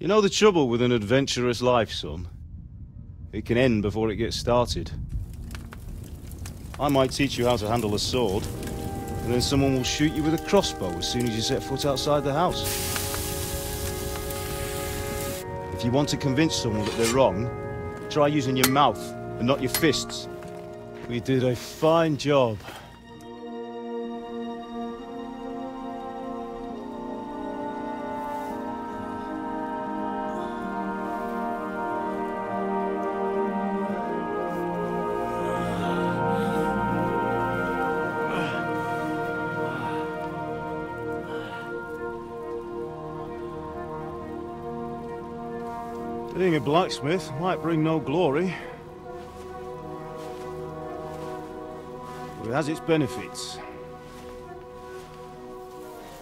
You know the trouble with an adventurous life, son? It can end before it gets started. I might teach you how to handle a sword, and then someone will shoot you with a crossbow as soon as you set foot outside the house. If you want to convince someone that they're wrong, try using your mouth and not your fists. We did a fine job. Being a blacksmith might bring no glory, but it has its benefits.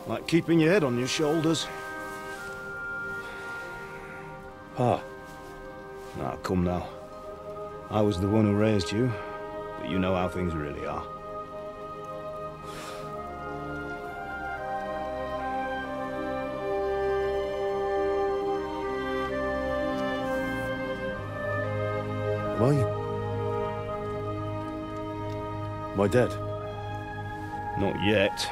Like keeping your head on your shoulders. Pa. Ah, come now. I was the one who raised you, but you know how things really are. Are you? Am I dead? Not yet.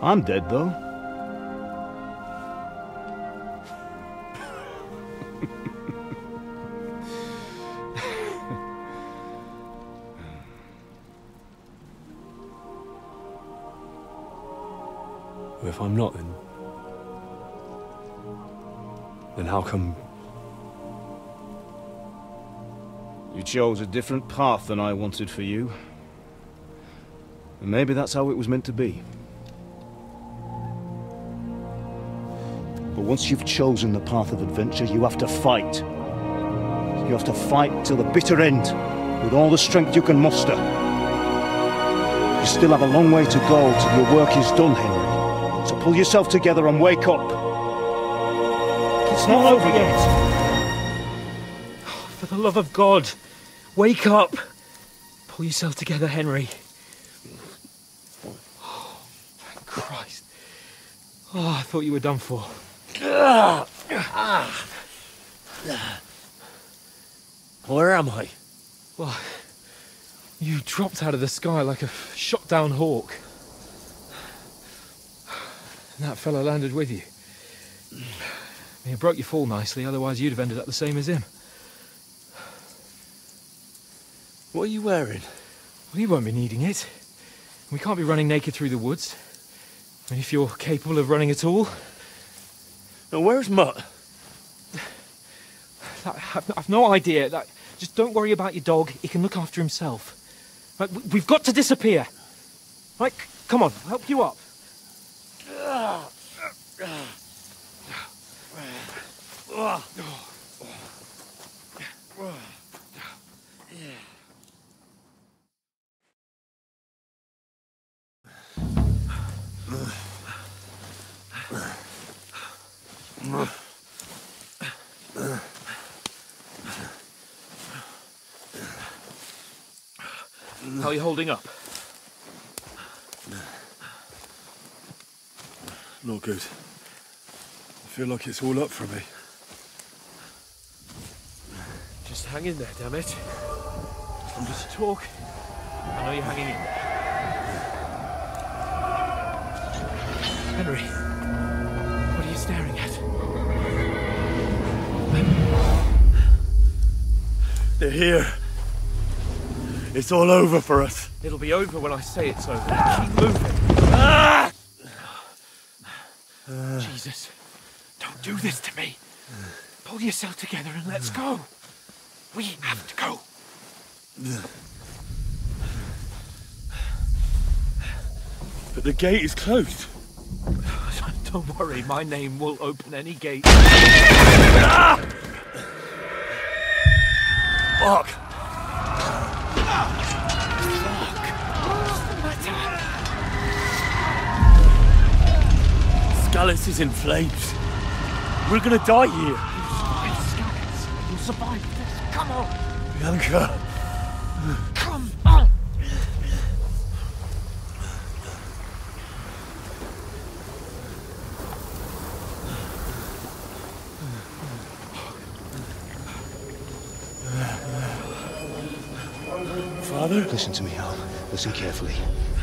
I'm dead, though. Well, if I'm not, then how come... You chose a different path than I wanted for you. And maybe that's how it was meant to be. But once you've chosen the path of adventure, you have to fight. You have to fight till the bitter end, with all the strength you can muster. You still have a long way to go till your work is done, Henry. So pull yourself together and wake up. It's not over yet. For the love of God, wake up! Pull yourself together, Henry. Oh, thank Christ. Oh, I thought you were done for. Where am I? Well, you dropped out of the sky like a shot-down hawk. And that fella landed with you. I mean, it broke your fall nicely, otherwise you'd have ended up the same as him. What are you wearing? Well, you won't be needing it. We can't be running naked through the woods. I mean, if you're capable of running at all. Now, where's Mutt? I've no idea. Just don't worry about your dog. He can look after himself. Right, we've got to disappear. Right, come on, I'll help you up. How are you holding up? Not good. I feel like it's all up for me. Just hang in there, damn it. Just talk. I know you're hanging in there. Henry, what are you staring at? They're here. It's all over for us. It'll be over when I say it's over. Keep moving. Jesus, don't do this to me. Pull yourself together and let's go. We have to go. But the gate is closed. Don't worry, my name will open any gate. Fuck! Scallis is in flames. We're gonna die here. You'll survive this. Come on. Bianca. Come on. Father? Listen to me, Hal. Listen carefully.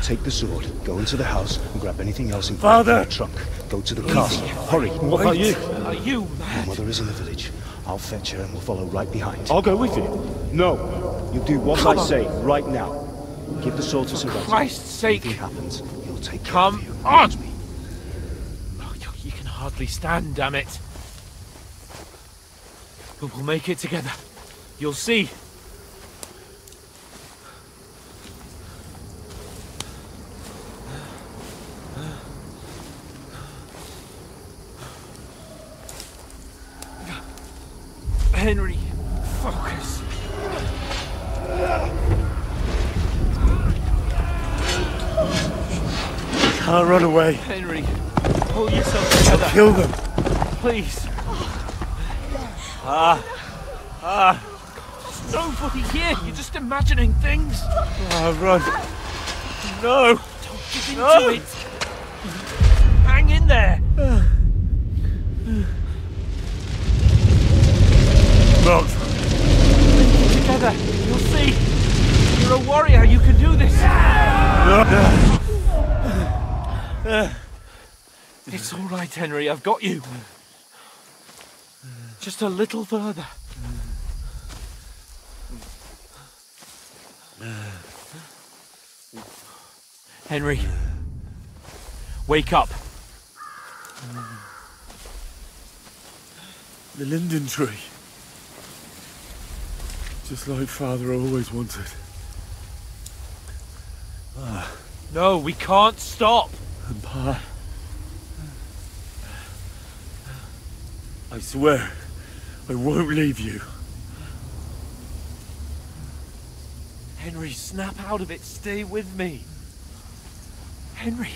Take the sword, go into the house, and grab anything else in Father! the trunk. Go to the castle. Hurry. What about you? Are you My mad? mother is in the village. I'll fetch her and we'll follow right behind. I'll go with you. No. You do what Come I on. say right now. Give the sword to Sir Reggie. Christ's sake. If anything happens, he'll take care Come of you. on. Trust me. Oh, you can hardly stand, damn it. But we'll make it together. You'll see. Henry, focus. Can't run away. Henry, pull yourself together. Kill them. Please. There's nobody here. You're just imagining things. Run. No. Don't give into it. Hang in there. Not. Together. You'll see. You're a warrior. You can do this. It's all right, Henry. I've got you. Just a little further. Henry, wake up. The linden tree. Just like Father always wanted. No, we can't stop. And Pa. I swear, I won't leave you. Henry, snap out of it. Stay with me. Henry,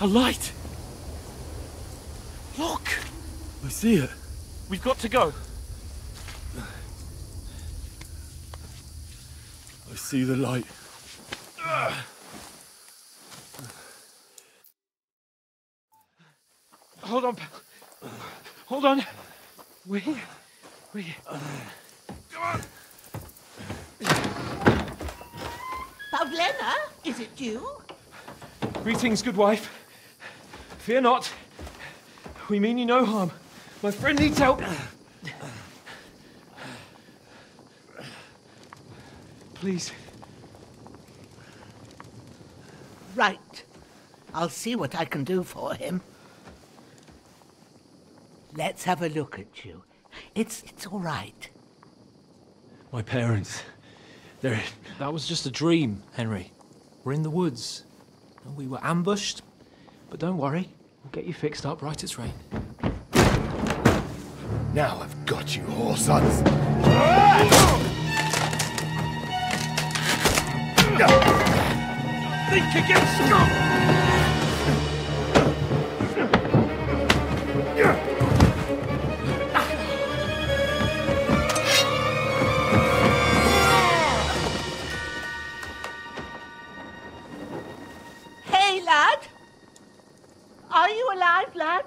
a light. Look, I see it. we've got to go. I see the light. Hold on, pal. Hold on. We're here. We're here. Come on. Pavlena, is it you? Greetings, good wife. Fear not. We mean you no harm. My friend needs help. Please. Right. I'll see what I can do for him. Let's have a look at you. It's all right. My parents. They're... That was just a dream, Henry. We're in the woods. We were ambushed. But don't worry. We'll get you fixed up right as rain. Now I've got you, whore sons. Think again, scum! Hey, lad! Are you alive, lad?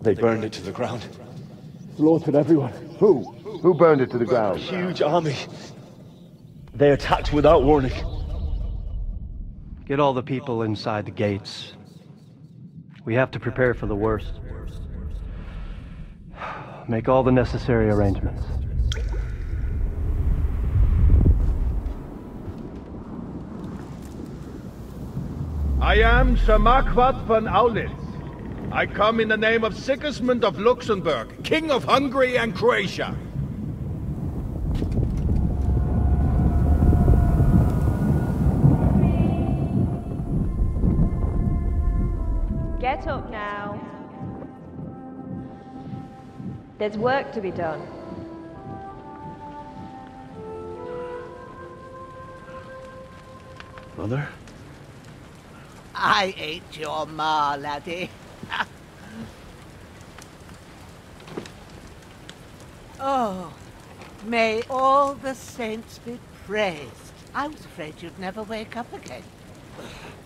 They burned it to the ground. Slaughtered everyone. Who? Who burned it to the ground? Huge army. They attacked without warning. Get all the people inside the gates. We have to prepare for the worst. Make all the necessary arrangements. I am Sir Marquardt von Aulitz. I come in the name of Sigismund of Luxembourg, King of Hungary and Croatia. Get up now. There's work to be done. Mother? I ain't your ma, laddie. Oh, may all the saints be praised. I was afraid you'd never wake up again.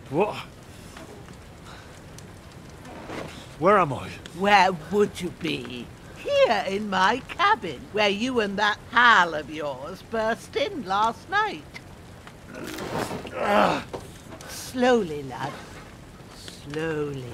What? Where am I? Where would you be? Here in my cabin, where you and that pal of yours burst in last night. Slowly, lad. Slowly.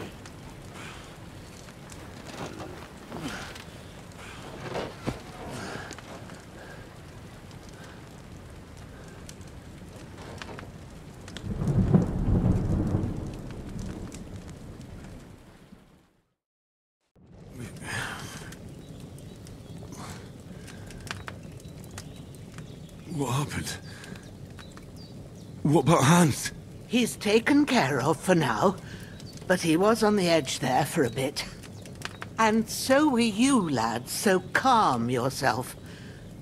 What happened? What about Hans? He's taken care of for now, but he was on the edge there for a bit. And so were you, lad, so calm yourself.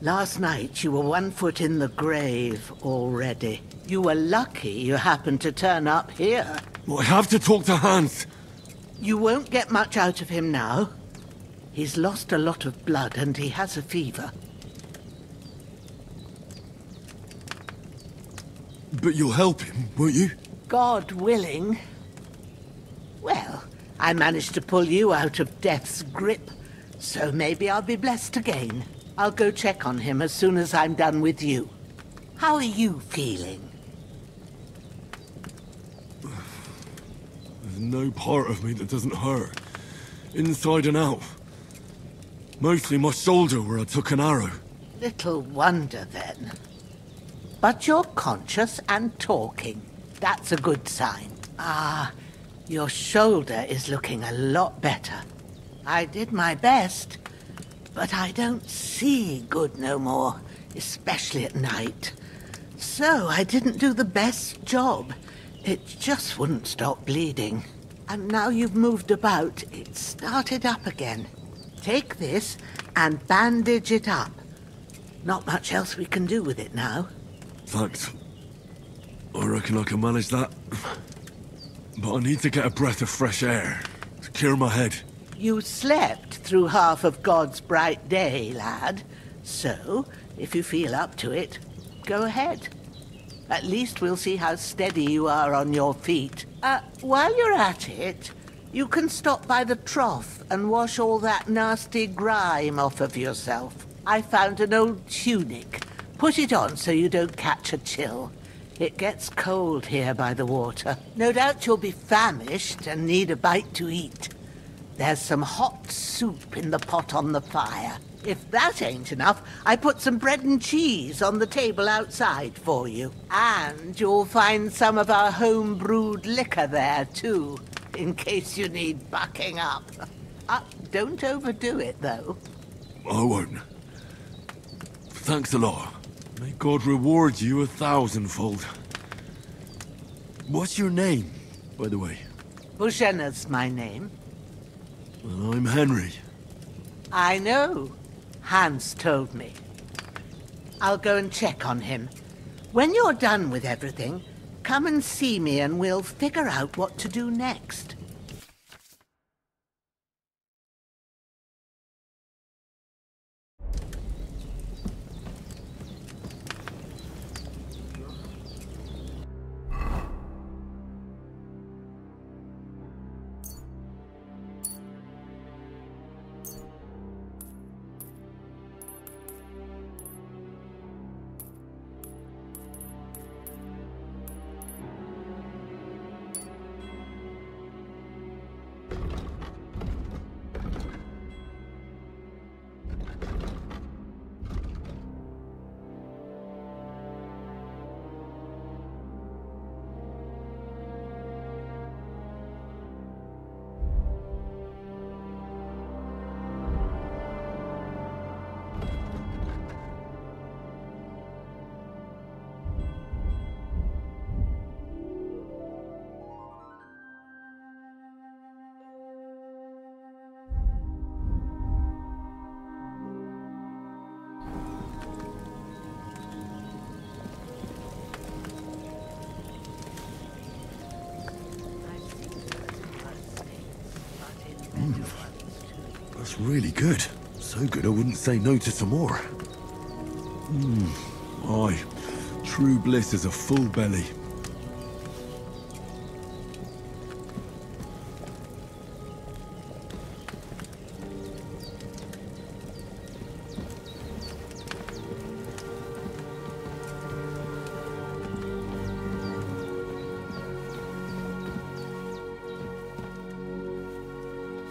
Last night you were 1 foot in the grave already. You were lucky you happened to turn up here. Well, I have to talk to Hans. You won't get much out of him now. He's lost a lot of blood and he has a fever. But you'll help him, won't you? God willing. Well, I managed to pull you out of death's grip, so maybe I'll be blessed again. I'll go check on him as soon as I'm done with you. How are you feeling? There's no part of me that doesn't hurt. Inside and out. Mostly my shoulder where I took an arrow. Little wonder then. But you're conscious and talking. That's a good sign. Ah, your shoulder is looking a lot better. I did my best, but I don't see good no more, especially at night. So I didn't do the best job. It just wouldn't stop bleeding. And now you've moved about, it started up again. Take this and bandage it up. Not much else we can do with it now. Thanks. I reckon I can manage that. But I need to get a breath of fresh air to clear my head. You slept through half of God's bright day, lad. So, if you feel up to it, go ahead. At least we'll see how steady you are on your feet. While you're at it, you can stop by the trough and wash all that nasty grime off of yourself. I found an old tunic. Put it on so you don't catch a chill. It gets cold here by the water. No doubt you'll be famished and need a bite to eat. There's some hot soup in the pot on the fire. If that ain't enough, I put some bread and cheese on the table outside for you. And you'll find some of our home-brewed liquor there, too, in case you need bucking up. Don't overdo it, though. I won't. Thanks a lot. May God reward you 1,000-fold. What's your name, by the way? Bushenna's my name. Well, I'm Henry. I know. Hans told me. I'll go and check on him. When you're done with everything, come and see me and we'll figure out what to do next. Really good. So good I wouldn't say no to some more. Aye. True bliss is a full belly.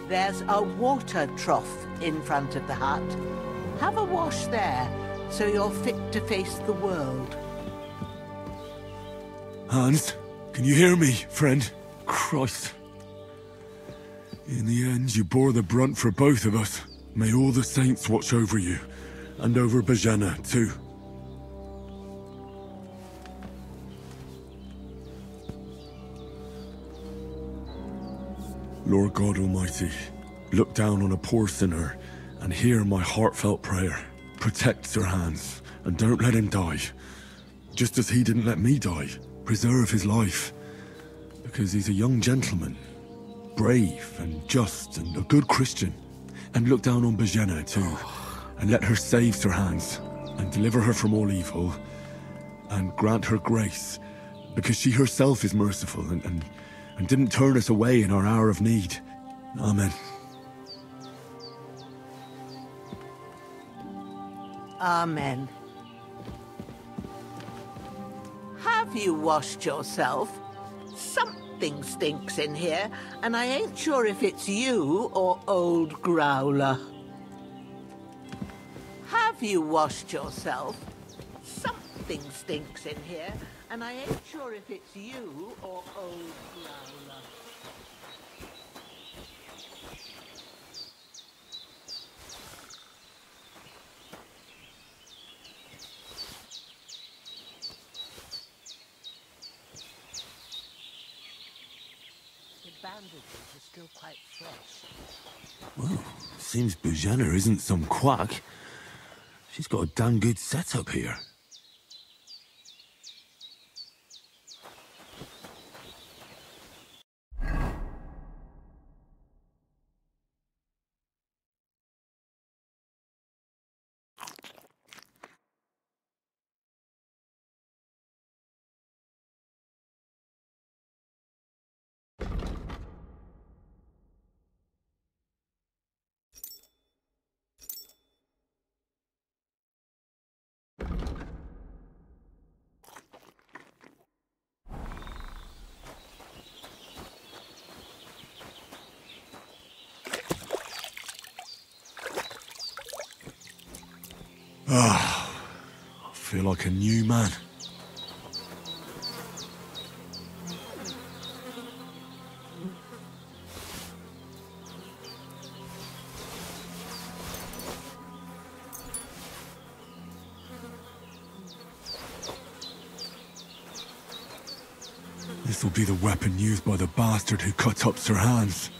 There's a water trough in front of the hut. Have a wash there, so you're fit to face the world. Hans, can you hear me, friend? Christ. In the end, you bore the brunt for both of us. May all the saints watch over you, and over Bajana, too. Lord God Almighty, look down on a poor sinner and hear my heartfelt prayer. Protect Sir Hans, and don't let him die. Just as he didn't let me die. Preserve his life. Because he's a young gentleman. Brave and just and a good Christian. And look down on Bajena too. And let her save Sir Hans. And deliver her from all evil. And grant her grace. Because she herself is merciful and didn't turn us away in our hour of need. Amen. Amen. Have you washed yourself? Something stinks in here, and I ain't sure if it's you or old Growler. Have you washed yourself? Something stinks in here, and I ain't sure if it's you or old Growler. The bandages are still quite fresh. Well, seems Bajana isn't some quack. She's got a damn good setup here. I feel like a new man. This will be the weapon used by the bastard who cut up Sir Hans.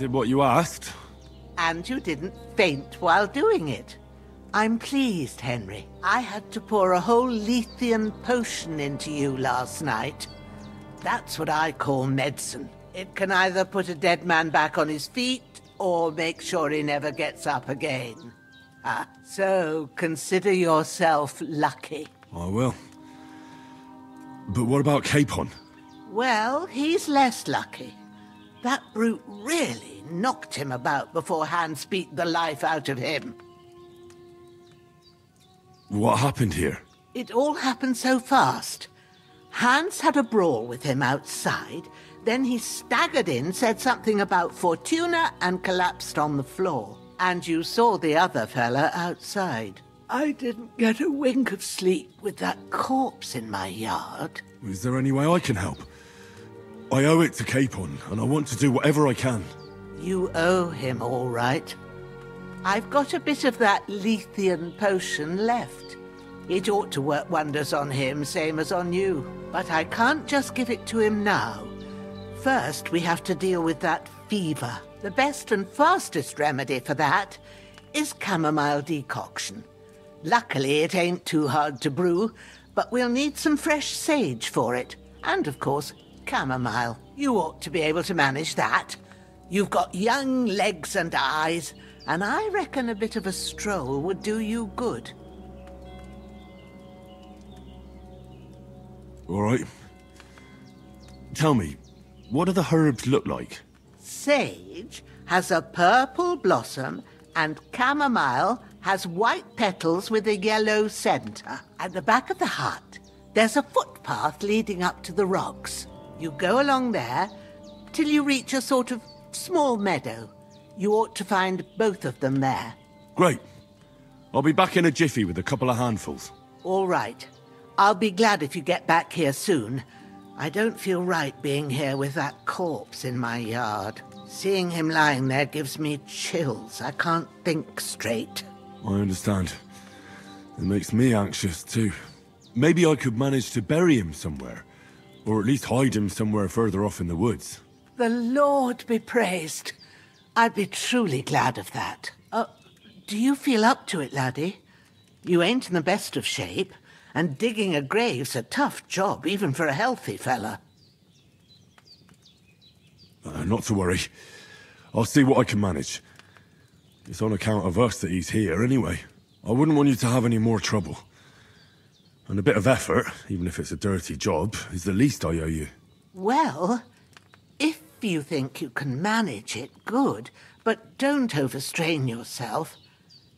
did what you asked. And you didn't faint while doing it. I'm pleased, Henry. I had to pour a whole Lethean potion into you last night. That's what I call medicine. It can either put a dead man back on his feet, or make sure he never gets up again. So consider yourself lucky. I will. But what about Capon? Well, he's less lucky. That brute really knocked him about before Hans beat the life out of him. What happened here? It all happened so fast. Hans had a brawl with him outside, then he staggered in, said something about Fortuna, and collapsed on the floor. And you saw the other fella outside. I didn't get a wink of sleep with that corpse in my yard. Is there any way I can help? I owe it to Capon, and I want to do whatever I can. You owe him, all right. I've got a bit of that Lethean potion left. It ought to work wonders on him, same as on you. But I can't just give it to him now. First, we have to deal with that fever. The best and fastest remedy for that is chamomile decoction. Luckily, it ain't too hard to brew, but we'll need some fresh sage for it. And, of course, chamomile. You ought to be able to manage that. You've got young legs and eyes, and I reckon a bit of a stroll would do you good. All right. Tell me, what do the herbs look like? Sage has a purple blossom, and chamomile has white petals with a yellow center. At the back of the hut, there's a footpath leading up to the rocks. You go along there till you reach a sort of small meadow. You ought to find both of them there. Great. I'll be back in a jiffy with a couple of handfuls. All right. I'll be glad if you get back here soon. I don't feel right being here with that corpse in my yard. Seeing him lying there gives me chills. I can't think straight. I understand. It makes me anxious too. Maybe I could manage to bury him somewhere. Or at least hide him somewhere further off in the woods. The Lord be praised. I'd be truly glad of that. Do you feel up to it, laddie? You ain't in the best of shape, and digging a grave's a tough job, even for a healthy fella. Not to worry. I'll see what I can manage. It's on account of us that he's here anyway. I wouldn't want you to have any more trouble. And a bit of effort, even if it's a dirty job, is the least I owe you. Well, if you think you can manage it, good. But don't overstrain yourself.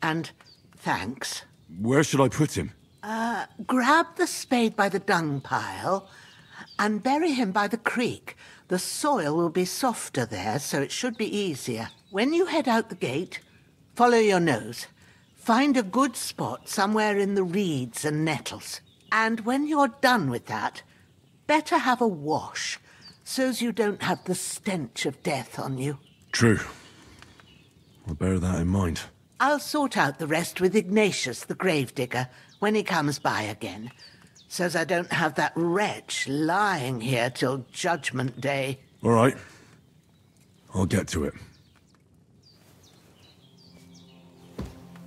And thanks. Where should I put him? Grab the spade by the dung pile and bury him by the creek. The soil will be softer there, so it should be easier. When you head out the gate, follow your nose. Find a good spot somewhere in the reeds and nettles. And when you're done with that, better have a wash, so's you don't have the stench of death on you. True. I'll bear that in mind. I'll sort out the rest with Ignatius, the gravedigger, when he comes by again, so's I don't have that wretch lying here till Judgment Day. All right. I'll get to it.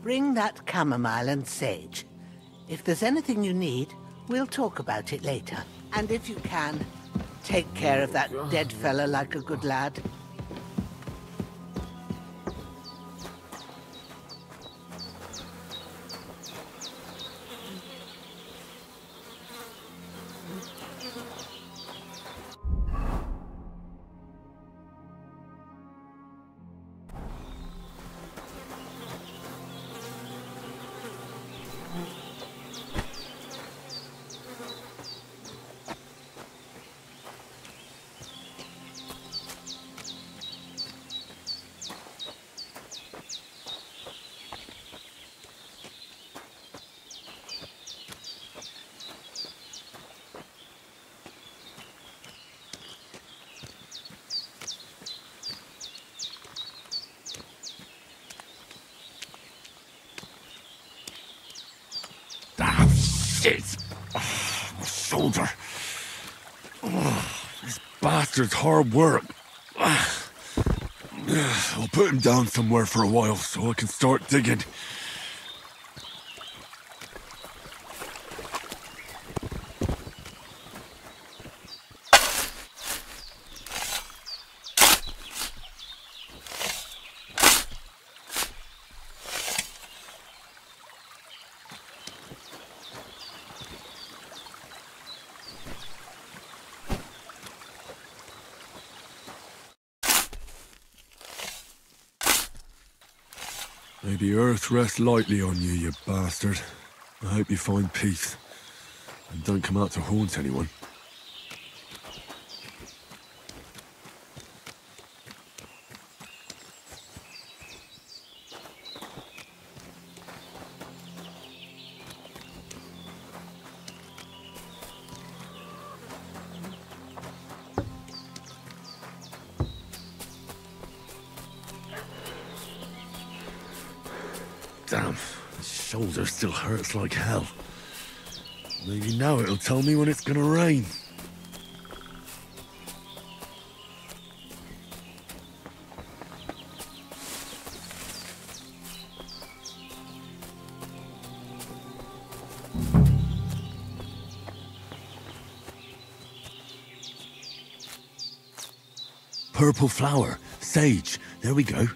Bring that chamomile and sage. If there's anything you need, we'll talk about it later. And if you can, take care of that dead fella like a good lad. Shit! Oh, my shoulder. Oh, this bastard's hard work. I'll put him down somewhere for a while so I can start digging. May the earth rest lightly on you, you bastard. I hope you find peace. And don't come out to haunt anyone. Damn, the shoulder still hurts like hell. Maybe now it'll tell me when it's gonna rain. Purple flower, sage, there we go.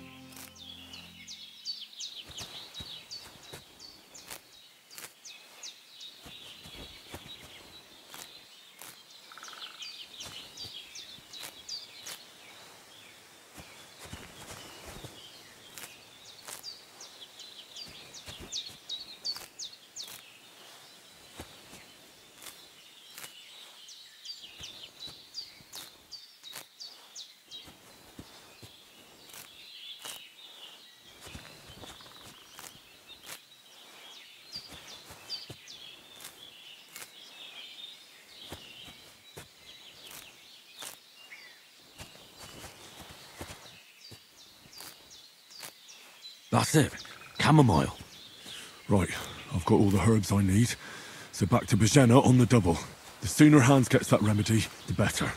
That's it. Chamomile. Right, I've got all the herbs I need. So back to Bajena on the double. The sooner Hans gets that remedy, the better.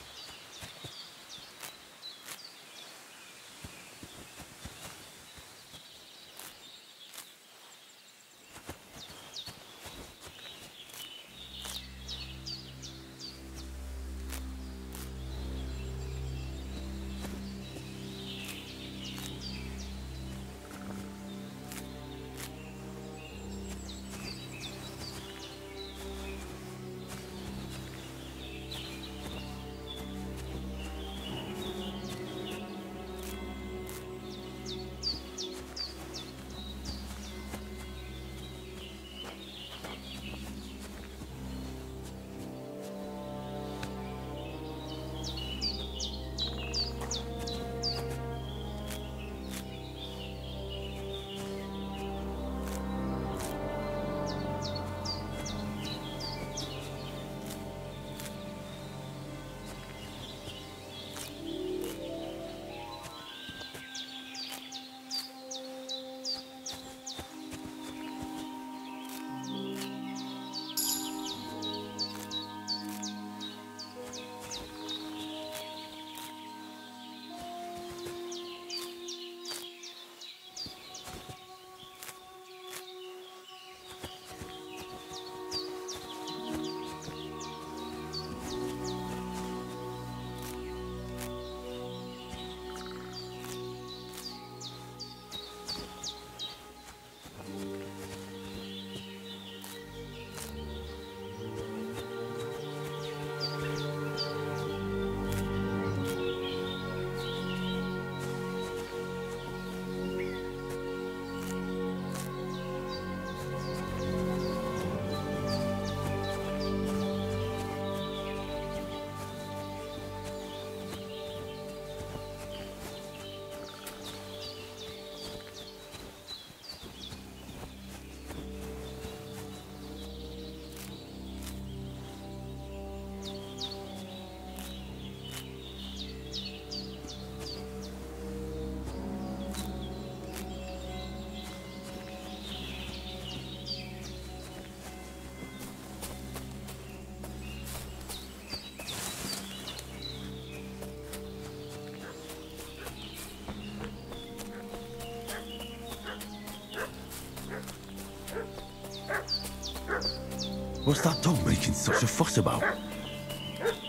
What's that dog making such a fuss about?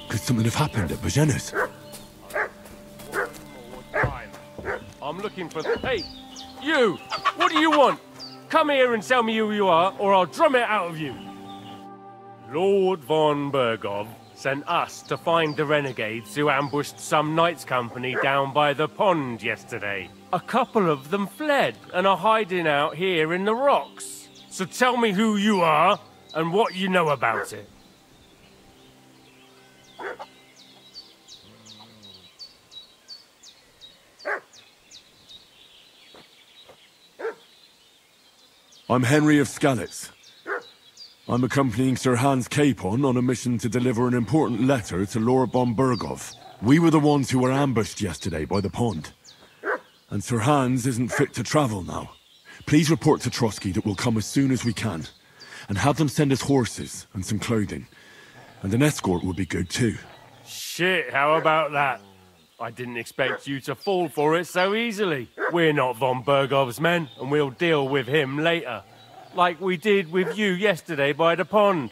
Could something have happened at Božena's? I'm looking for... Hey, you! What do you want? Come here and tell me who you are, or I'll drum it out of you. Lord von Bergov sent us to find the renegades who ambushed some knights' company down by the pond yesterday. A couple of them fled and are hiding out here in the rocks. So tell me who you are and what you know about it. I'm Henry of Skalitz. I'm accompanying Sir Hans Capon on a mission to deliver an important letter to Lord von Bergov. We were the ones who were ambushed yesterday by the pond. And Sir Hans isn't fit to travel now. Please report to Trotsky that we'll come as soon as we can. And have them send us horses and some clothing. And an escort would be good too. Shit, how about that? I didn't expect you to fall for it so easily. We're not von Bergov's men, and we'll deal with him later. Like we did with you yesterday by the pond.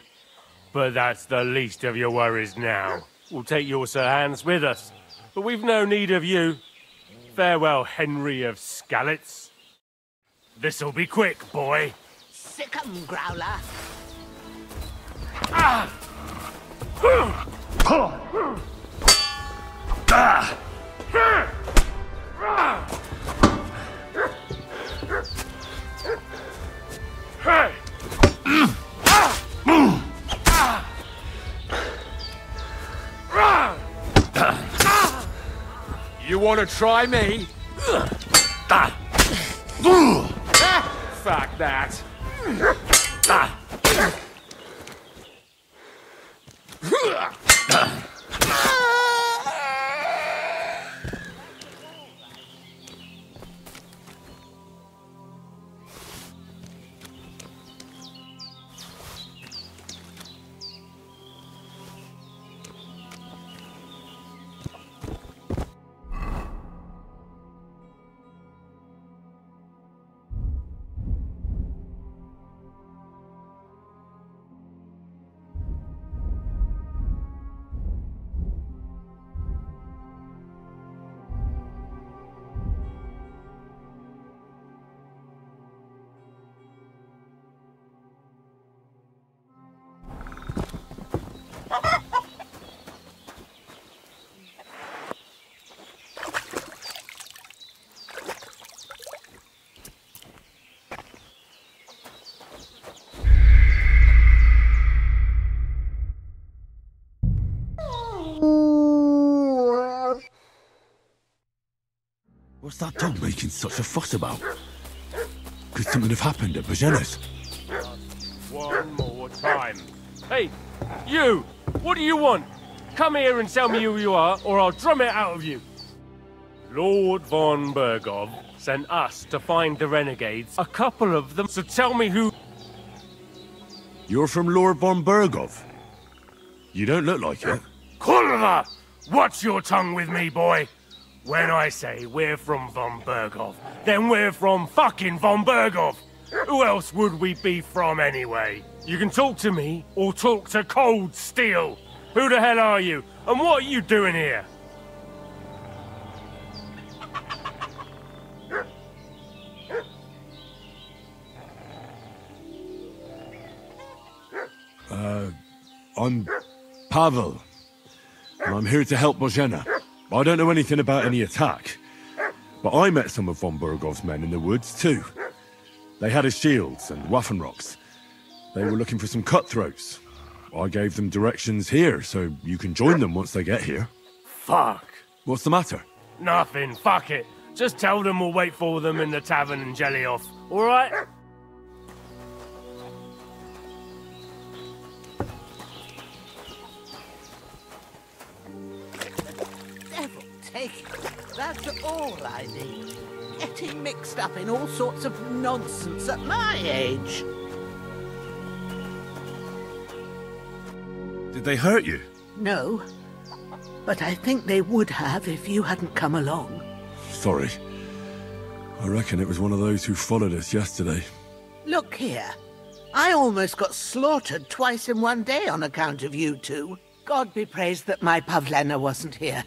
But that's the least of your worries now. We'll take your Sir Hans with us. But we've no need of you. Farewell, Henry of Skalitz. This'll be quick, boy. Sick 'em, Growler. Ah! Hey! You want to try me? Fuck that. What's that dog making such a fuss about? Could something have happened at Božena's? One more time. Hey, you! What do you want? Come here and tell me who you are, or I'll drum it out of you. Lord von Bergov sent us to find the renegades. A couple of them, so tell me who... You're from Lord von Bergov? You don't look like it. Kurva! Watch your tongue with me, boy! When I say we're from von Bergov, then we're from fucking von Bergov! Who else would we be from anyway? You can talk to me, or talk to Cold Steel! Who the hell are you, and what are you doing here? I'm Pavel, and I'm here to help Božena. I don't know anything about any attack, but I met some of von Bergov's men in the woods too. They had his shields and Waffenrocks. They were looking for some cutthroats. I gave them directions here, so you can join them once they get here. Fuck. What's the matter? Nothing, fuck it. Just tell them we'll wait for them in the tavern in Jelioff, alright? Devil take it. That's all I need. Getting mixed up in all sorts of nonsense at my age. Did they hurt you? No, but I think they would have if you hadn't come along. Sorry. I reckon it was one of those who followed us yesterday. Look here. I almost got slaughtered twice in one day on account of you two. God be praised that my Pavlena wasn't here.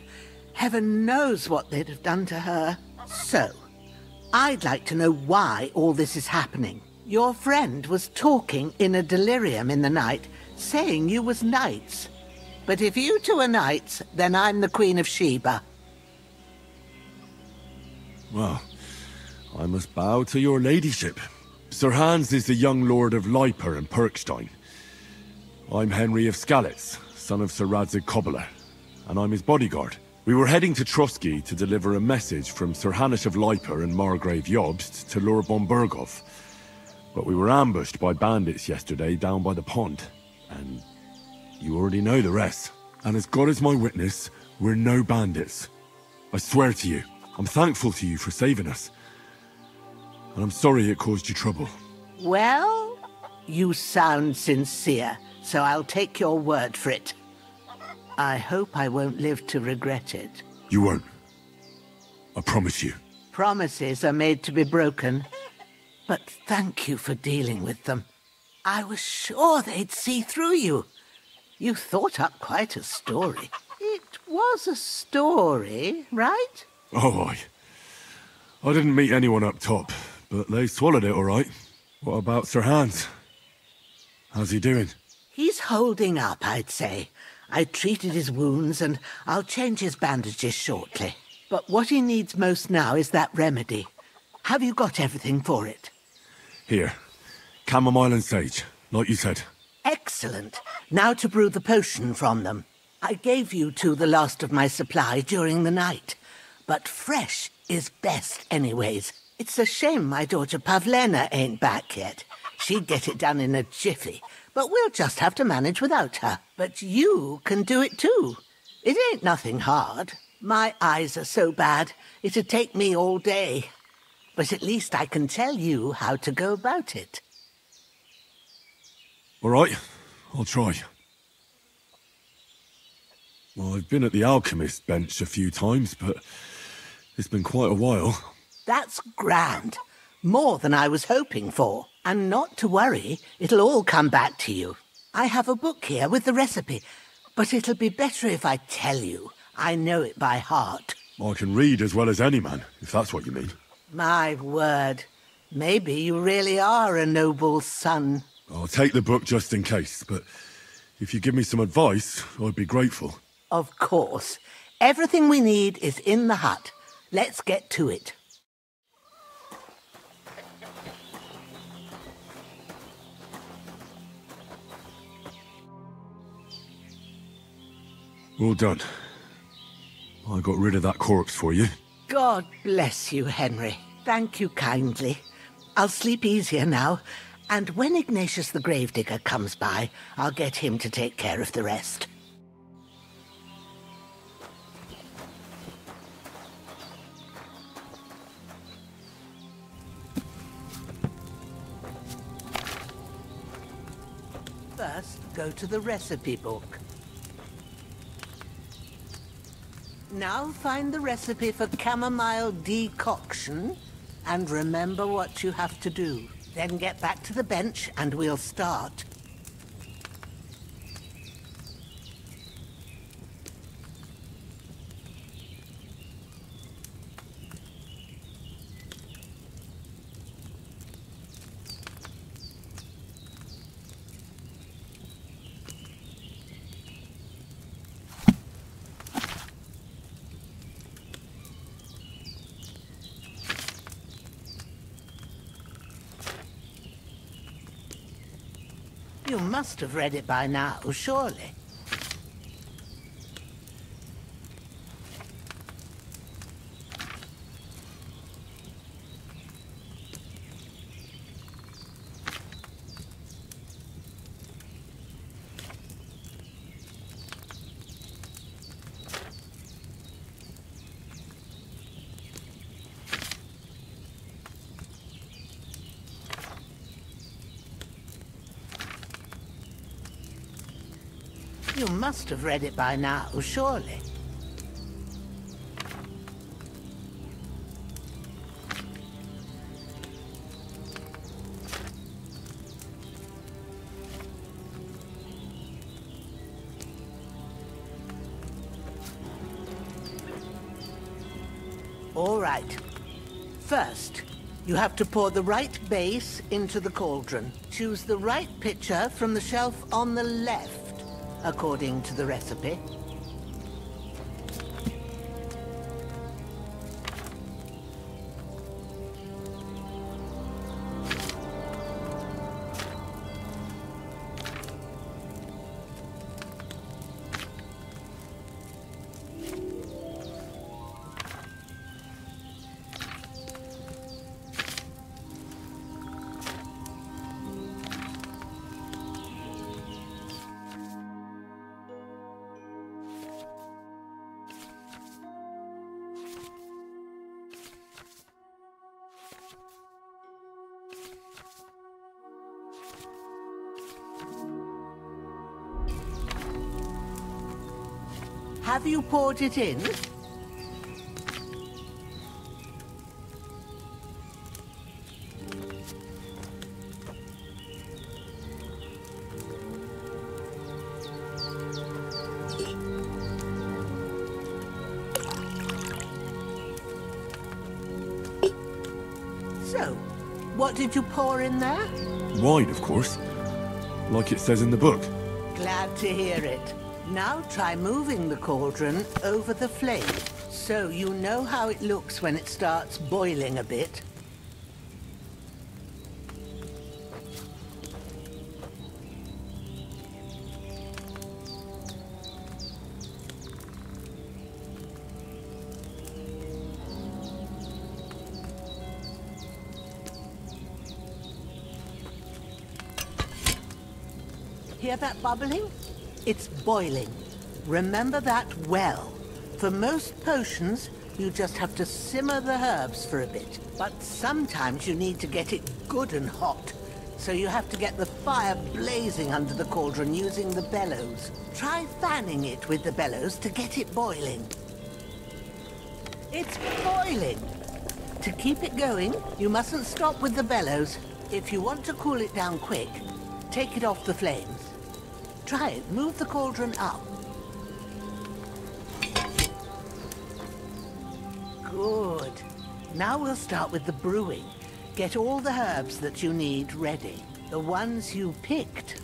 Heaven knows what they'd have done to her. So, I'd like to know why all this is happening. Your friend was talking in a delirium in the night, saying you was knights. But if you two are knights, then I'm the Queen of Sheba. Well, I must bow to your ladyship. Sir Hans is the young lord of Leiper and Perkstein. I'm Henry of Skalitz, son of Sir Radzig Cobbler, and I'm his bodyguard. We were heading to Trusky to deliver a message from Sir Hanish of Leiper and Margrave Jobst to Lord von Berghoff. But we were ambushed by bandits yesterday down by the pond, and you already know the rest. And as God is my witness, we're no bandits. I swear to you, I'm thankful to you for saving us. And I'm sorry it caused you trouble. Well, you sound sincere, so I'll take your word for it. I hope I won't live to regret it. You won't. I promise you. Promises are made to be broken. But thank you for dealing with them. I was sure they'd see through you. You thought up quite a story. It was a story, right? Oh, I didn't meet anyone up top, but they swallowed it all right. What about Sir Hans? How's he doing? He's holding up, I'd say. I treated his wounds and I'll change his bandages shortly. But what he needs most now is that remedy. Have you got everything for it? Here. Chamomile and sage, like you said. Excellent. Now to brew the potion from them. I gave you two the last of my supply during the night. But fresh is best anyways. It's a shame my daughter Pavlena ain't back yet. She'd get it done in a jiffy. But we'll just have to manage without her. But you can do it too. It ain't nothing hard. My eyes are so bad, it'd take me all day. But at least I can tell you how to go about it. All right, I'll try. Well, I've been at the alchemist bench a few times, but it's been quite a while. That's grand. More than I was hoping for. And not to worry, it'll all come back to you. I have a book here with the recipe, but it'll be better if I tell you. I know it by heart. I can read as well as any man, if that's what you mean. My word. Maybe you really are a noble son. I'll take the book just in case, but if you give me some advice, I'd be grateful. Of course. Everything we need is in the hut. Let's get to it. Well done. I got rid of that corpse for you. God bless you, Henry. Thank you kindly. I'll sleep easier now, and when Ignatius the Gravedigger comes by, I'll get him to take care of the rest. First, go to the recipe book. Now find the recipe for chamomile decoction, and remember what you have to do. Then get back to the bench and we'll start. You must have read it by now, surely. You must have read it by now, surely. All right. First, you have to pour the right base into the cauldron. Choose the right pitcher from the shelf on the left, according to the recipe. Have you poured it in? So, what did you pour in there? Wine, of course. Like it says in the book. Glad to hear it. Now try moving the cauldron over the flame, so you know how it looks when it starts boiling a bit. Hear that bubbling? It's boiling. Remember that well. For most potions, you just have to simmer the herbs for a bit. But sometimes you need to get it good and hot. So you have to get the fire blazing under the cauldron using the bellows. Try fanning it with the bellows to get it boiling. It's boiling! To keep it going, you mustn't stop with the bellows. If you want to cool it down quick, take it off the flames. Try it. Move the cauldron up. Good. Now we'll start with the brewing. Get all the herbs that you need ready. The ones you picked.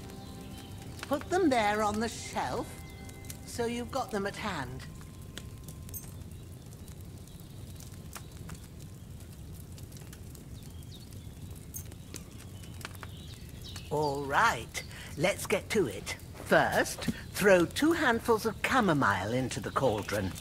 Put them there on the shelf, so you've got them at hand. All right. Let's get to it. First, throw 2 handfuls of chamomile into the cauldron.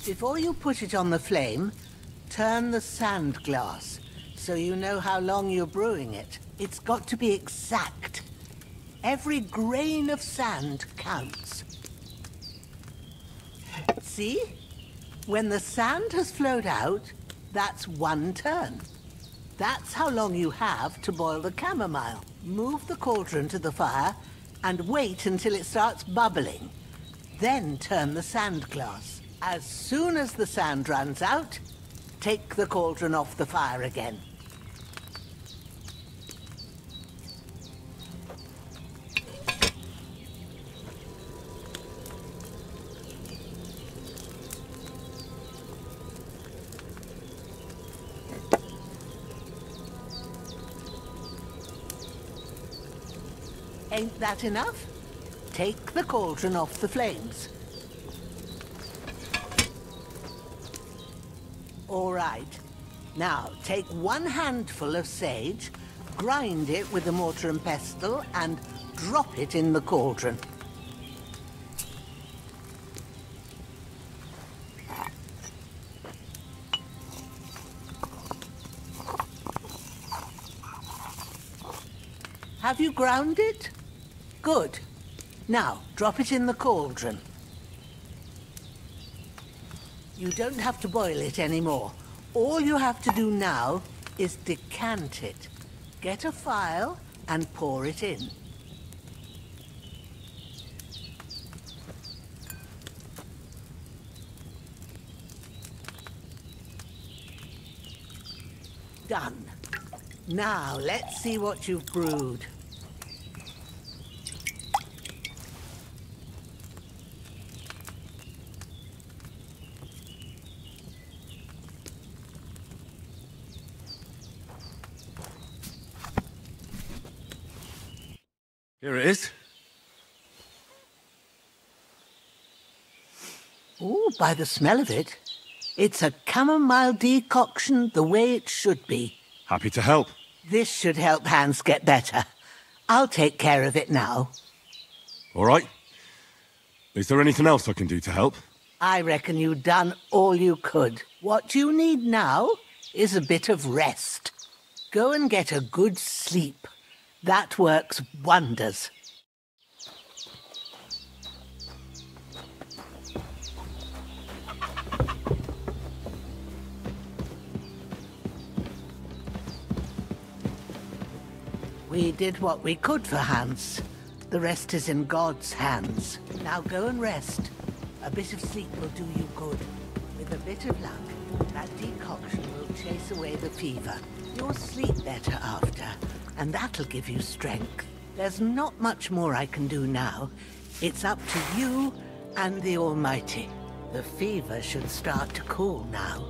Before you put it on the flame, turn the sand glass so you know how long you're brewing it. It's got to be exact. Every grain of sand counts. See? When the sand has flowed out, that's 1 turn. That's how long you have to boil the chamomile. Move the cauldron to the fire and wait until it starts bubbling. Then turn the sand glass. As soon as the sand runs out, take the cauldron off the fire again. Ain't that enough? Take the cauldron off the flames. All right. Now, take 1 handful of sage, grind it with a mortar and pestle, and drop it in the cauldron. Have you ground it? Good. Now, drop it in the cauldron. You don't have to boil it anymore. All you have to do now is decant it. Get a phial and pour it in. Done. Now, let's see what you've brewed. Here it is. Ooh, by the smell of it, it's a chamomile decoction the way it should be. Happy to help. This should help Hans get better. I'll take care of it now. All right. Is there anything else I can do to help? I reckon you've done all you could. What you need now is a bit of rest. Go and get a good sleep. That works wonders. We did what we could for Hans. The rest is in God's hands. Now go and rest. A bit of sleep will do you good. With a bit of luck, that decoction will chase away the fever. You'll sleep better after, and that'll give you strength. There's not much more I can do now. It's up to you and the Almighty. The fever should start to cool now.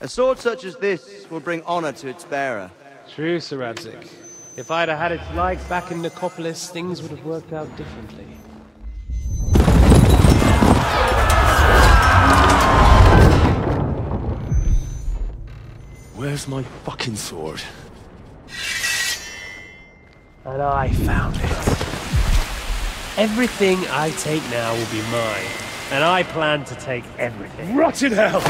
A sword such as this will bring honor to its bearer. True, Sir Radzig. If I'd have had its like back in Nicopolis, things would have worked out differently. Where's my fucking sword? And I found it. Everything I take now will be mine, and I plan to take everything. Rot in hell!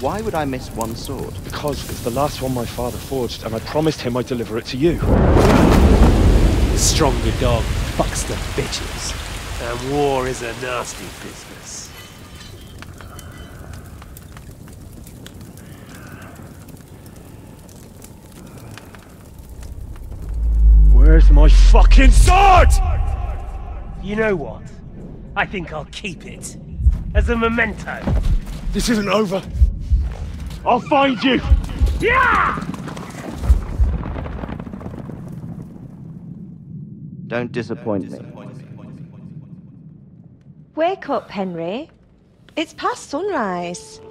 Why would I miss one sword? Because it's the last one my father forged, and I promised him I'd deliver it to you. The stronger dog fucks the bitches, and war is a nasty business. Where's my fucking sword? You know what? I think I'll keep it. As a memento. This isn't over. I'll find you! Yeah! Don't disappoint me. Wake up, Henry. It's past sunrise.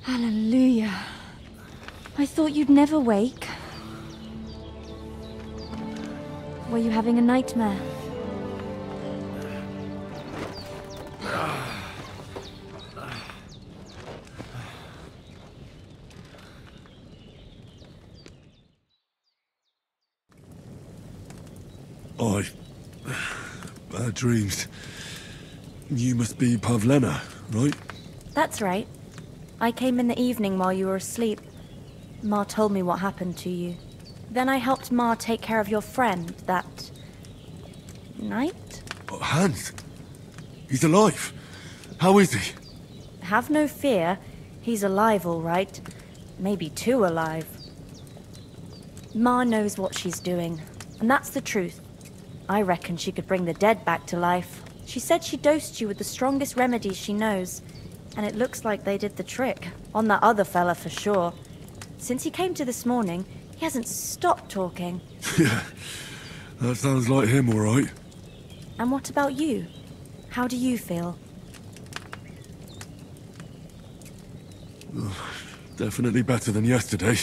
Hallelujah. I thought you'd never wake. Were you having a nightmare? Bad dreams. You must be Pavlena, right? That's right. I came in the evening while you were asleep. Ma told me what happened to you. Then I helped Ma take care of your friend that night? Oh, Hans! He's alive! How is he? Have no fear. He's alive, all right. Maybe too alive. Ma knows what she's doing, and that's the truth. I reckon she could bring the dead back to life. She said she dosed you with the strongest remedies she knows, and it looks like they did the trick. On that other fella for sure. Since he came to this morning, he hasn't stopped talking. Yeah, that sounds like him, all right. And what about you? How do you feel? Definitely better than yesterday.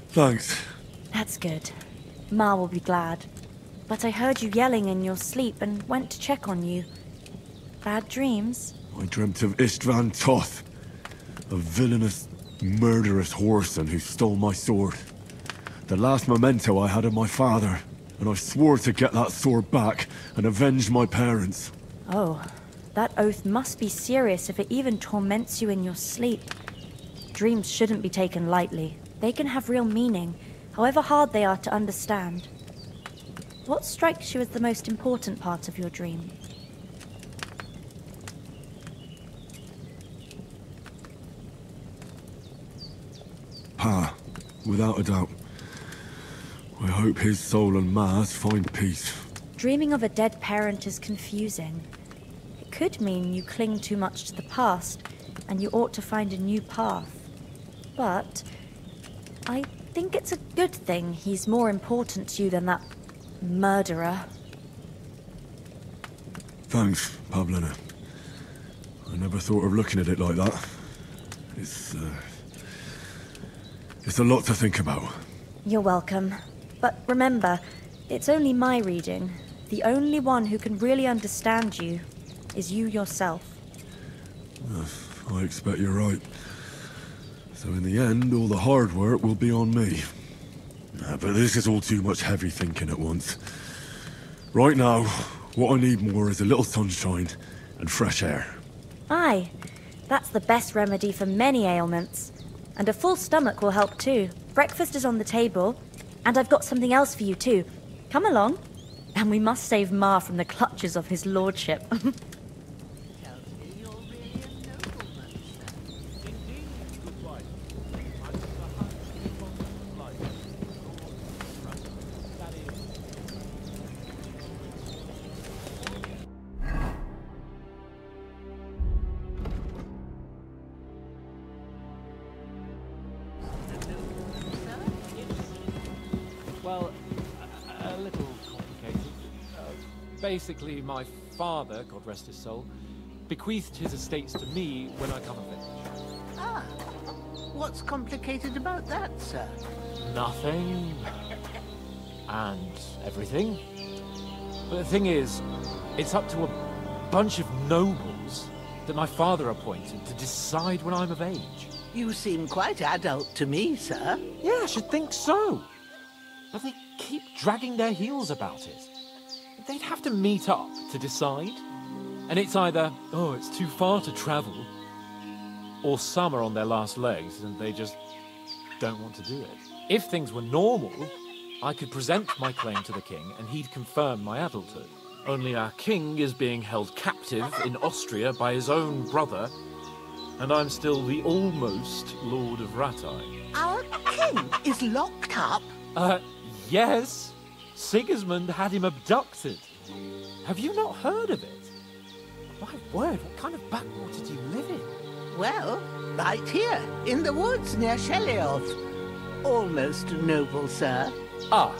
Thanks. That's good. Ma will be glad. But I heard you yelling in your sleep and went to check on you. Bad dreams? I dreamt of Istvan Toth, a villainous, murderous whoreson who stole my sword. The last memento I had of my father, and I swore to get that sword back and avenge my parents. Oh, that oath must be serious if it even torments you in your sleep. Dreams shouldn't be taken lightly. They can have real meaning, however hard they are to understand. What strikes you as the most important part of your dream? Pa, without a doubt. I hope his soul and Ma's find peace. Dreaming of a dead parent is confusing. It could mean you cling too much to the past, and you ought to find a new path. But I think it's a good thing he's more important to you than that murderer. Thanks, Pavlina. I never thought of looking at it like that. It's a lot to think about. You're welcome. But remember, it's only my reading. The only one who can really understand you is you yourself. I expect you're right. So in the end, all the hard work will be on me. But this is all too much heavy thinking at once. Right now, what I need more is a little sunshine and fresh air. Aye, that's the best remedy for many ailments. And a full stomach will help too. Breakfast is on the table, and I've got something else for you too. Come along. And we must save Ma from the clutches of his lordship. Well, a little complicated. Basically, my father, God rest his soul, bequeathed his estates to me when I come of age. Ah, what's complicated about that, sir? Nothing. And everything. But the thing is, it's up to a bunch of nobles that my father appointed to decide when I'm of age. You seem quite adult to me, sir. Yeah, I should think so. But they keep dragging their heels about it. They'd have to meet up to decide. And it's either, oh, it's too far to travel, or some are on their last legs and they just don't want to do it. If things were normal, I could present my claim to the king and he'd confirm my adulthood. Only our king is being held captive in Austria by his own brother, and I'm still the almost Lord of Rattay. Our king is locked up? Yes. Sigismund had him abducted. Have you not heard of it? My word, what kind of backwater do you live in? Well, right here, in the woods near Sheliov. Almost noble, sir. Ah,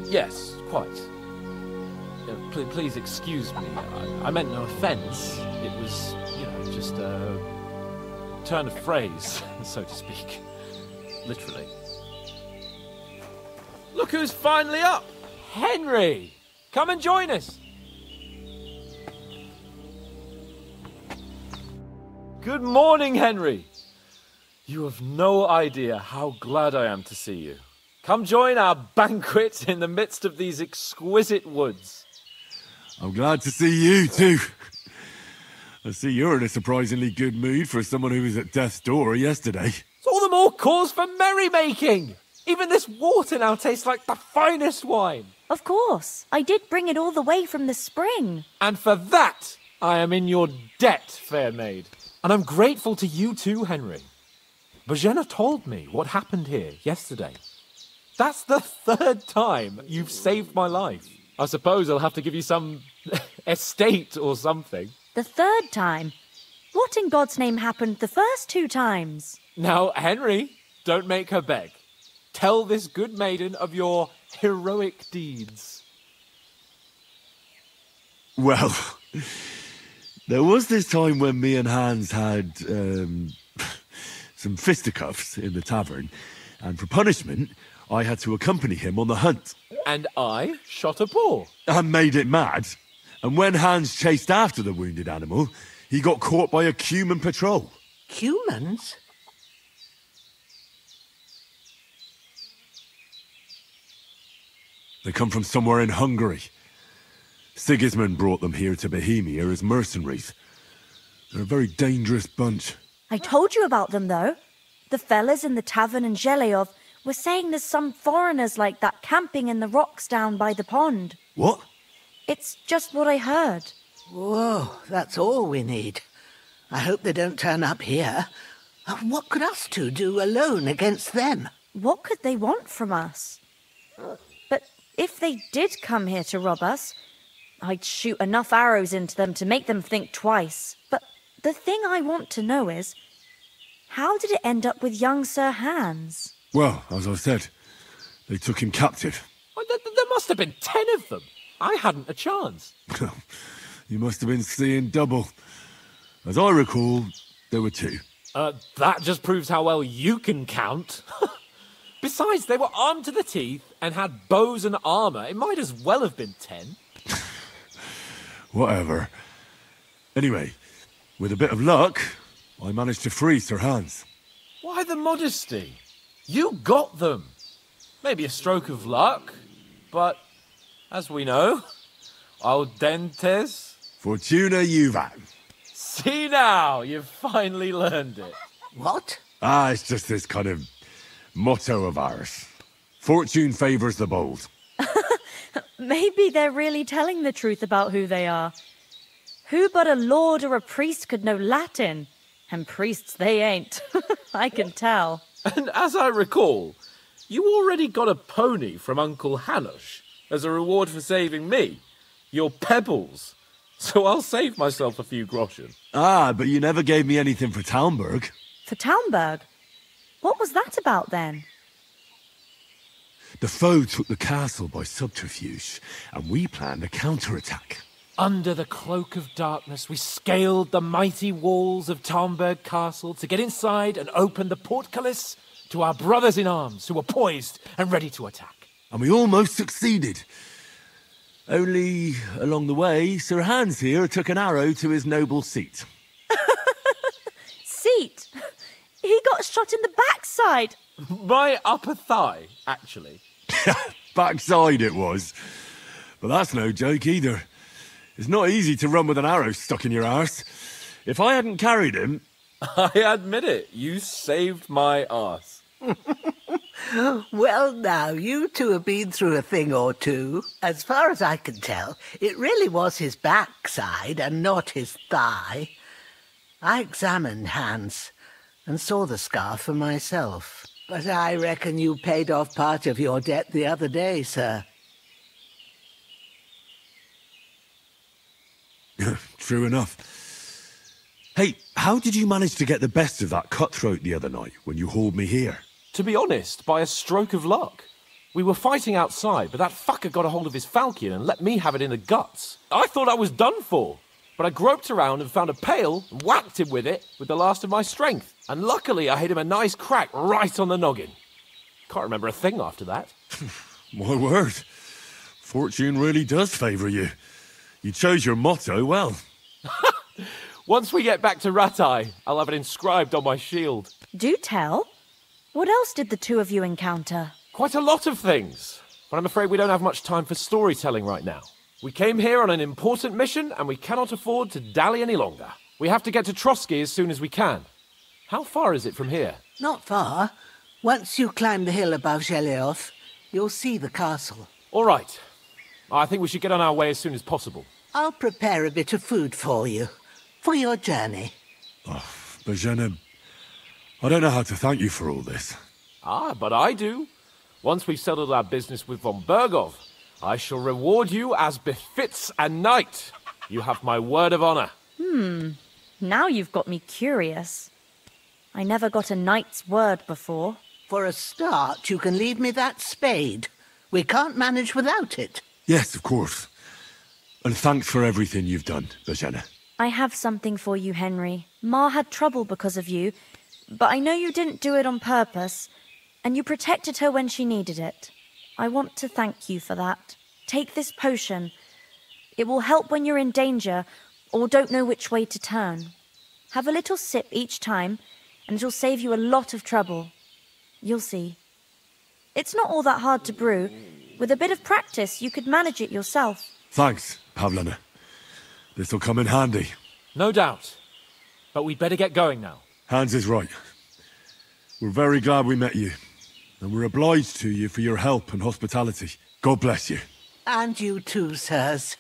yes, quite. Please excuse me. I meant no offense. It was, just a turn of phrase, so to speak. Literally. Look who's finally up! Henry! Come and join us! Good morning, Henry! You have no idea how glad I am to see you. Come join our banquet in the midst of these exquisite woods. I'm glad to see you, too. I see you're in a surprisingly good mood for someone who was at death's door yesterday. It's all the more cause for merrymaking! Even this water now tastes like the finest wine. Of course. I did bring it all the way from the spring. And for that, I am in your debt, fair maid. And I'm grateful to you too, Henry. Bojena told me what happened here yesterday. That's the third time you've saved my life. I suppose I'll have to give you some estate or something. The third time? What in God's name happened the first 2 times? Now, Henry, don't make her beg. Tell this good maiden of your heroic deeds. Well, there was this time when me and Hans had some fisticuffs in the tavern, and for punishment, I had to accompany him on the hunt. And I shot a boar. And made it mad. And when Hans chased after the wounded animal, he got caught by a Cuman patrol. Cumans? They come from somewhere in Hungary. Sigismund brought them here to Bohemia as mercenaries. They're a very dangerous bunch. I told you about them, though. The fellas in the tavern in Zheleov were saying there's some foreigners like that camping in the rocks down by the pond. What? It's just what I heard. Whoa, that's all we need. I hope they don't turn up here. What could us two do alone against them? What could they want from us? But if they did come here to rob us, I'd shoot enough arrows into them to make them think twice. But the thing I want to know is, how did it end up with young Sir Hans? Well, as I said, they took him captive. Well, there must have been 10 of them. I hadn't a chance. You must have been seeing double. As I recall, there were 2. That just proves how well you can count. Besides, they were armed to the teeth and had bows and armour. It might as well have been 10. Whatever. Anyway, with a bit of luck, I managed to free Sir Hans. Why the modesty? You got them. Maybe a stroke of luck, but as we know, audentes. Fortuna juvat. See now, you've finally learned it. What? It's just this kind of motto of ours. Fortune favours the bold. Maybe they're really telling the truth about who they are. Who but a lord or a priest could know Latin? And priests they ain't. I can tell. And as I recall, you already got a pony from Uncle Hanush as a reward for saving me. Your pebbles. So I'll save myself a few groschen. But you never gave me anything for Talmberg. For Talmberg? What was that about then? The foe took the castle by subterfuge, and we planned a counterattack. Under the cloak of darkness, we scaled the mighty walls of Talmberg Castle to get inside and open the portcullis to our brothers in arms who were poised and ready to attack. And we almost succeeded. Only, along the way, Sir Hans here took an arrow to his noble seat. Seat? He got shot in the backside. My upper thigh, actually. Backside it was. But that's no joke either. It's not easy to run with an arrow stuck in your arse. If I hadn't carried him... I admit it, you saved my arse. Well, now, you two have been through a thing or two. As far as I can tell, it really was his backside and not his thigh. I examined Hans and saw the scar for myself. But I reckon you paid off part of your debt the other day, sir. True enough. Hey, how did you manage to get the best of that cutthroat the other night when you hauled me here? To be honest, by a stroke of luck. We were fighting outside, but that fucker got a hold of his falchion and let me have it in the guts. I thought I was done for, but I groped around and found a pail and whacked him with it with the last of my strength. And luckily, I hit him a nice crack right on the noggin. Can't remember a thing after that. My word. Fortune really does favour you. You chose your motto well. Once we get back to Ratai, I'll have it inscribed on my shield. Do tell. What else did the two of you encounter? Quite a lot of things, but I'm afraid we don't have much time for storytelling right now. We came here on an important mission, and we cannot afford to dally any longer. We have to get to Trotsky as soon as we can. How far is it from here? Not far. Once you climb the hill above Zheleov, you'll see the castle. All right. I think we should get on our way as soon as possible. I'll prepare a bit of food for you, for your journey. Oh, Bajena, I don't know how to thank you for all this. But I do. Once we've settled our business with von Bergov, I shall reward you as befits a knight. You have my word of honor. Now you've got me curious. I never got a knight's word before. For a start, you can leave me that spade. We can't manage without it. Yes, of course. And thanks for everything you've done, Bajana. I have something for you, Henry. Ma had trouble because of you, but I know you didn't do it on purpose, and you protected her when she needed it. I want to thank you for that. Take this potion. It will help when you're in danger or don't know which way to turn. Have a little sip each time, and it'll save you a lot of trouble. You'll see. It's not all that hard to brew. With a bit of practice, you could manage it yourself. Thanks, Pavlana. This'll come in handy. No doubt. But we'd better get going now. Hans is right. We're very glad we met you. And we're obliged to you for your help and hospitality. God bless you. And you too, sirs.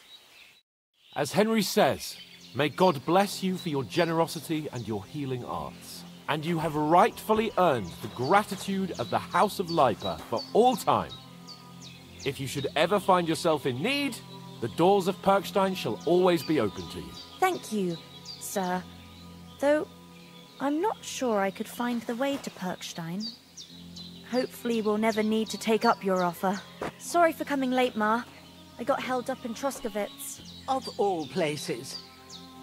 As Henry says, may God bless you for your generosity and your healing arts. And you have rightfully earned the gratitude of the House of Lipa for all time. If you should ever find yourself in need, the doors of Perkstein shall always be open to you. Thank you, sir. Though, I'm not sure I could find the way to Perkstein. Hopefully we'll never need to take up your offer. Sorry for coming late, Ma. I got held up in Troskovitz. Of all places.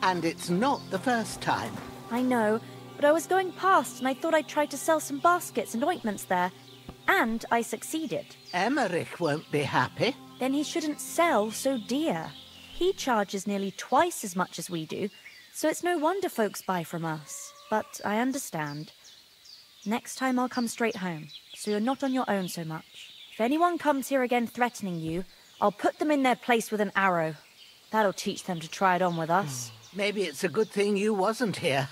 And it's not the first time. I know, but I was going past and I thought I'd try to sell some baskets and ointments there. And I succeeded. Emmerich won't be happy. Then he shouldn't sell so dear. He charges nearly twice as much as we do, so it's no wonder folks buy from us. But I understand. Next time I'll come straight home, so you're not on your own so much. If anyone comes here again threatening you, I'll put them in their place with an arrow. That'll teach them to try it on with us. Maybe it's a good thing you wasn't here.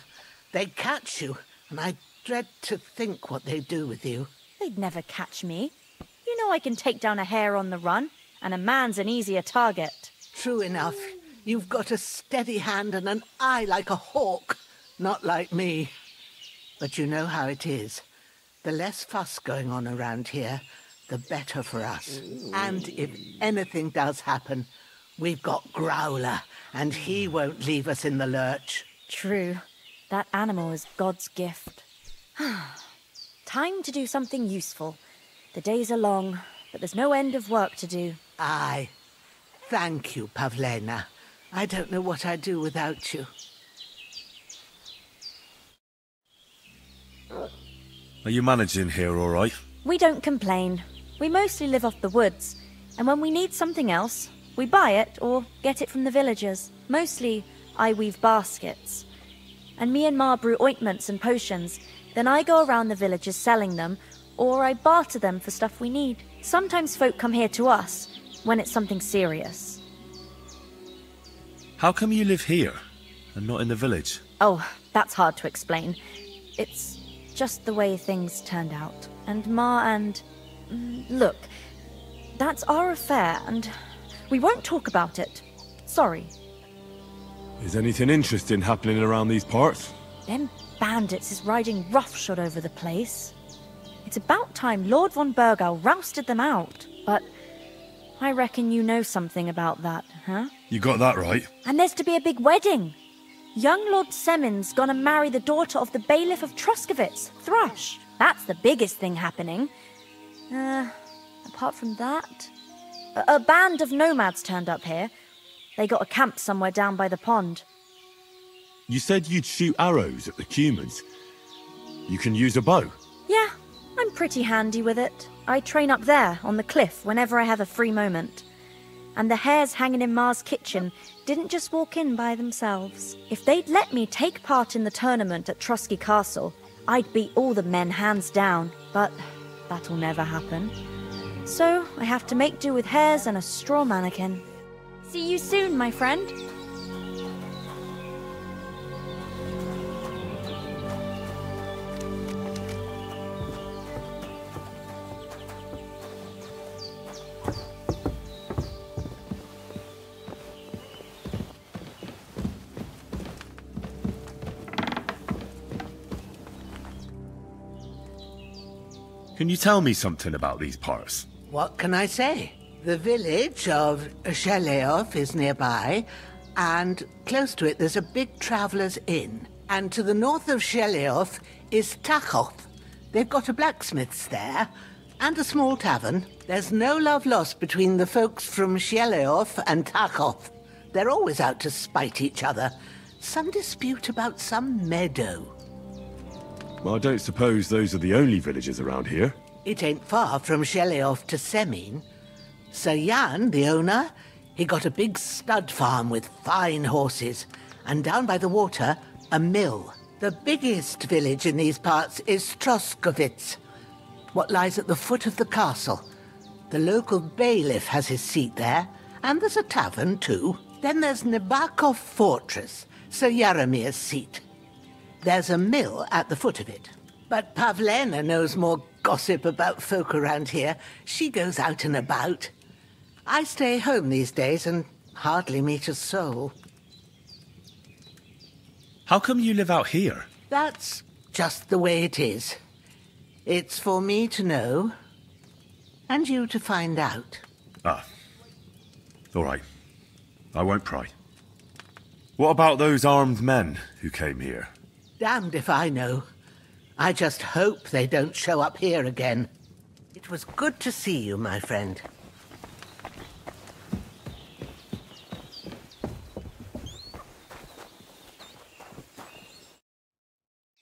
They'd catch you, and I dread to think what they'd do with you. They'd never catch me. You know I can take down a hare on the run, and a man's an easier target. True enough. You've got a steady hand and an eye like a hawk. Not like me. But you know how it is. The less fuss going on around here, the better for us. And if anything does happen, we've got Growler, and he won't leave us in the lurch. True. That animal is God's gift. Time to do something useful. The days are long, but there's no end of work to do. Aye. Thank you, Pavlena. I don't know what I'd do without you. Are you managing here all right? We don't complain. We mostly live off the woods, and when we need something else, we buy it or get it from the villagers. Mostly, I weave baskets. And me and Ma brew ointments and potions. Then I go around the villages selling them, or I barter them for stuff we need. Sometimes folk come here to us, when it's something serious. How come you live here, and not in the village? Oh, that's hard to explain. It's just the way things turned out. And Ma and... Look, that's our affair, and we won't talk about it. Sorry. Is anything interesting happening around these parts? Them bandits is riding roughshod over the place. It's about time Lord von Bergau rousted them out. But I reckon you know something about that, huh? You got that right. And there's to be a big wedding. Young Lord Semin's gonna marry the daughter of the bailiff of Troskovitz, Thrush. That's the biggest thing happening. Apart from that... A band of nomads turned up here. They got a camp somewhere down by the pond. You said you'd shoot arrows at the humans. You can use a bow? Yeah, I'm pretty handy with it. I train up there, on the cliff, whenever I have a free moment. And the hares hanging in Ma's kitchen didn't just walk in by themselves. If they'd let me take part in the tournament at Trotsky Castle, I'd beat all the men hands down. But that'll never happen. So I have to make do with hares and a straw mannequin. See you soon, my friend. Can you tell me something about these parts? What can I say? The village of Sheleoth is nearby, and close to it there's a big traveller's inn. And to the north of Sheleoth is Tachoth. They've got a blacksmith's there, and a small tavern. There's no love lost between the folks from Sheleoth and Tachoth. They're always out to spite each other. Some dispute about some meadow. Well, I don't suppose those are the only villages around here. It ain't far from Sheleoth to Semin. Sir Jan, the owner, he got a big stud farm with fine horses, and down by the water, a mill. The biggest village in these parts is Troskovitz, what lies at the foot of the castle. The local bailiff has his seat there, and there's a tavern too. Then there's Nebakov Fortress, Sir Yaramir's seat. There's a mill at the foot of it. But Pavlena knows more gossip about folk around here. She goes out and about. I stay home these days and hardly meet a soul. How come you live out here? That's just the way it is. It's for me to know, and you to find out. Ah. All right. I won't pry. What about those armed men who came here? Damned if I know. I just hope they don't show up here again. It was good to see you, my friend.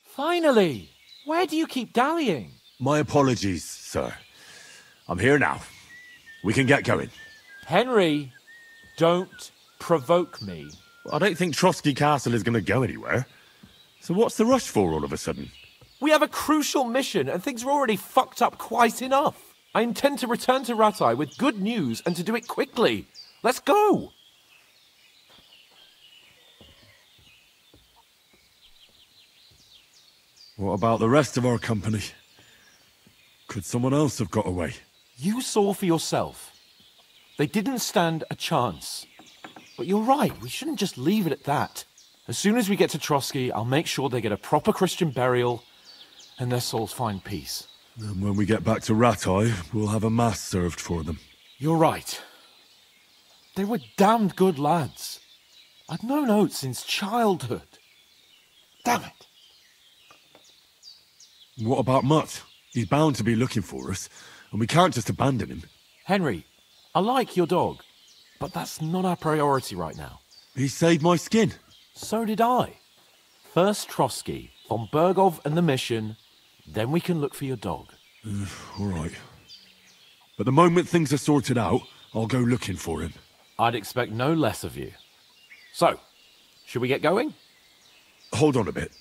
Finally! Where do you keep dallying? My apologies, sir. I'm here now. We can get going. Henry, don't provoke me. I don't think Trotsky Castle is going to go anywhere. So what's the rush for all of a sudden? We have a crucial mission, and things are already fucked up quite enough. I intend to return to Ratai with good news, and to do it quickly. Let's go! What about the rest of our company? Could someone else have got away? You saw for yourself. They didn't stand a chance. But you're right, we shouldn't just leave it at that. As soon as we get to Trotsky, I'll make sure they get a proper Christian burial, and their souls find peace. And when we get back to Ratai, we'll have a mass served for them. You're right. They were damned good lads. I've known Oates since childhood. Damn it. What about Mutt? He's bound to be looking for us, and we can't just abandon him. Henry, I like your dog, but that's not our priority right now. He saved my skin. So did I. First Trotsky, von Bergov and the mission, then we can look for your dog. All right. But the moment things are sorted out, I'll go looking for him. I'd expect no less of you. So, should we get going? Hold on a bit.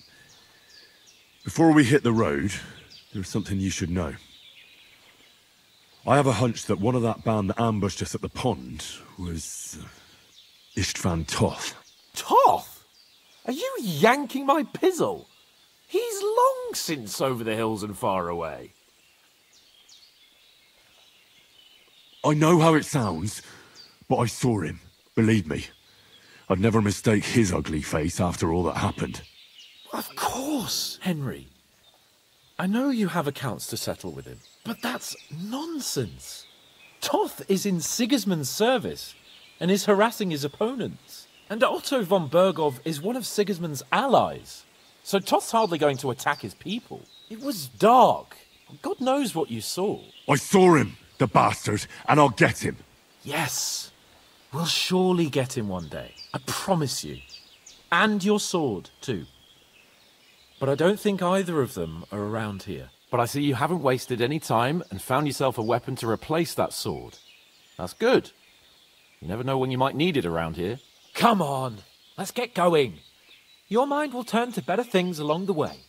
Before we hit the road, there's something you should know. I have a hunch that one of that band that ambushed us at the pond was Istvan Toth. Toth? Are you yanking my pizzle? He's long since over the hills and far away. I know how it sounds, but I saw him. Believe me. I'd never mistake his ugly face after all that happened. Of course, Henry. I know you have accounts to settle with him, but that's nonsense. Toth is in Sigismund's service and is harassing his opponents. And Otto von Bergov is one of Sigismund's allies. So Toth's hardly going to attack his people. It was dark. God knows what you saw. I saw him, the bastard, and I'll get him. Yes. We'll surely get him one day. I promise you. And your sword, too. But I don't think either of them are around here. But I see you haven't wasted any time and found yourself a weapon to replace that sword. That's good. You never know when you might need it around here. Come on, let's get going. Your mind will turn to better things along the way.